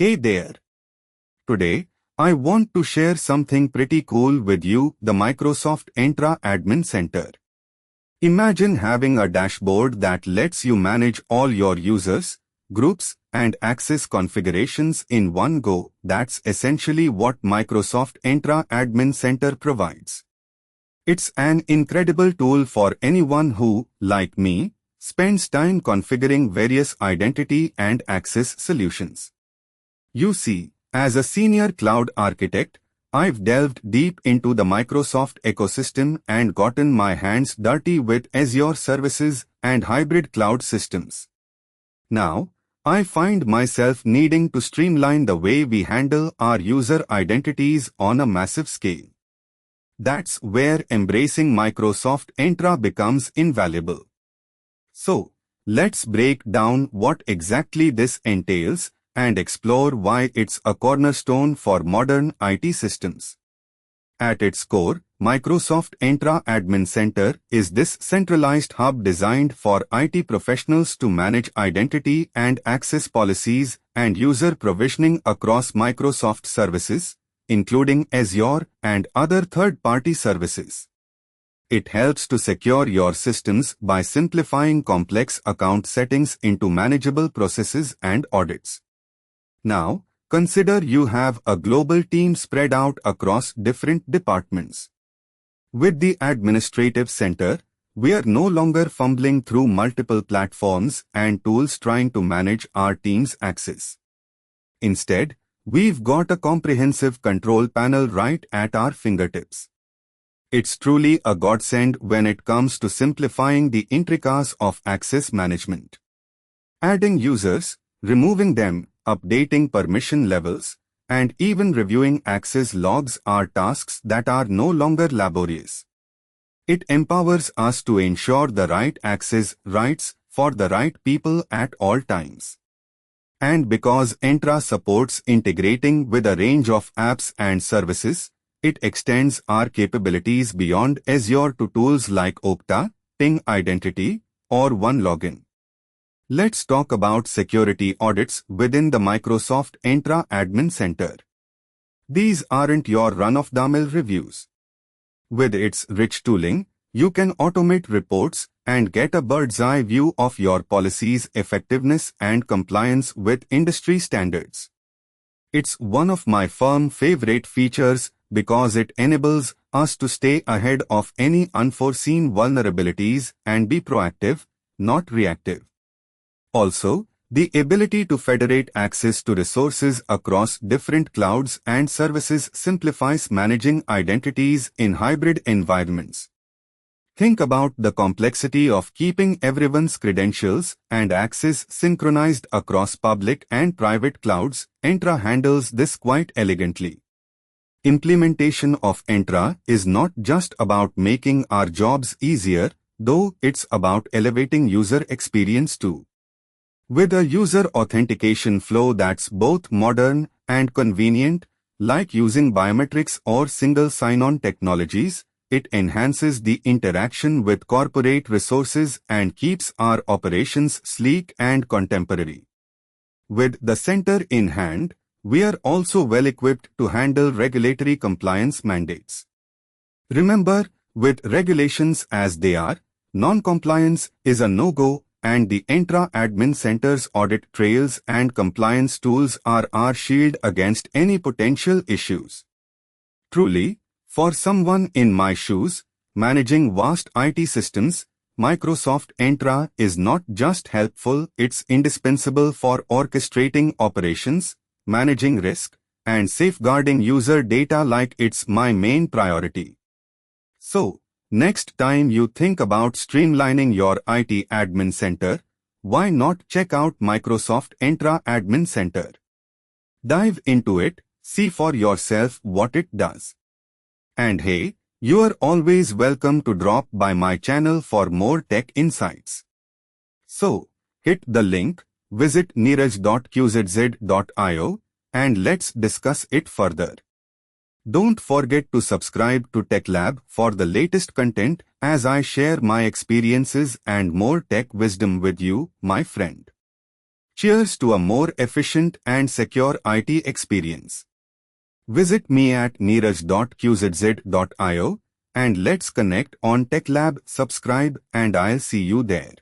Hey there. Today, I want to share something pretty cool with you, the Microsoft Entra Admin Center. Imagine having a dashboard that lets you manage all your users, groups, and access configurations in one go. That's essentially what Microsoft Entra Admin Center provides. It's an incredible tool for anyone who, like me, spends time configuring various identity and access solutions. You see, as a senior cloud architect, I've delved deep into the Microsoft ecosystem and gotten my hands dirty with Azure services and hybrid cloud systems. Now, I find myself needing to streamline the way we handle our user identities on a massive scale. That's where embracing Microsoft Entra becomes invaluable. So, let's break down what exactly this entails and explore why it's a cornerstone for modern IT systems. At its core, Microsoft Entra Admin Center is this centralized hub designed for IT professionals to manage identity and access policies and user provisioning across Microsoft services, including Azure and other third-party services. It helps to secure your systems by simplifying complex account settings into manageable processes and audits. Now, consider you have a global team spread out across different departments. With the Administrative Center, we are no longer fumbling through multiple platforms and tools trying to manage our team's access. Instead, we've got a comprehensive control panel right at our fingertips. It's truly a godsend when it comes to simplifying the intricacies of access management. Adding users, removing them, updating permission levels, and even reviewing access logs are tasks that are no longer laborious. It empowers us to ensure the right access rights for the right people at all times. And because Entra supports integrating with a range of apps and services, it extends our capabilities beyond Azure to tools like Okta, Ping Identity, or OneLogin. Let's talk about security audits within the Microsoft Entra Admin Center. These aren't your run-of-the-mill reviews. With its rich tooling, you can automate reports and get a bird's-eye view of your policy's effectiveness and compliance with industry standards. It's one of my firm favorite features because it enables us to stay ahead of any unforeseen vulnerabilities and be proactive, not reactive. Also, the ability to federate access to resources across different clouds and services simplifies managing identities in hybrid environments. Think about the complexity of keeping everyone's credentials and access synchronized across public and private clouds. Entra handles this quite elegantly. Implementation of Entra is not just about making our jobs easier, though it's about elevating user experience too. With a user authentication flow that's both modern and convenient, like using biometrics or single sign-on technologies, it enhances the interaction with corporate resources and keeps our operations sleek and contemporary. With the center in hand, we are also well equipped to handle regulatory compliance mandates. Remember, with regulations as they are, non-compliance is a no-go, and the Entra Admin Center's audit trails and compliance tools are our shield against any potential issues. Truly, for someone in my shoes, managing vast IT systems, Microsoft Entra is not just helpful, it's indispensable for orchestrating operations, managing risk, and safeguarding user data like it's my main priority. So, next time you think about streamlining your IT admin center, why not check out Microsoft Entra Admin Center? Dive into it, see for yourself what it does. And hey, you are always welcome to drop by my channel for more tech insights. So, hit the link, visit neeraj.qzz.io, and let's discuss it further. Don't forget to subscribe to TechLab for the latest content as I share my experiences and more tech wisdom with you, my friend. Cheers to a more efficient and secure IT experience. Visit me at neeraj.qzz.io and let's connect on TechLab. Subscribe and I'll see you there.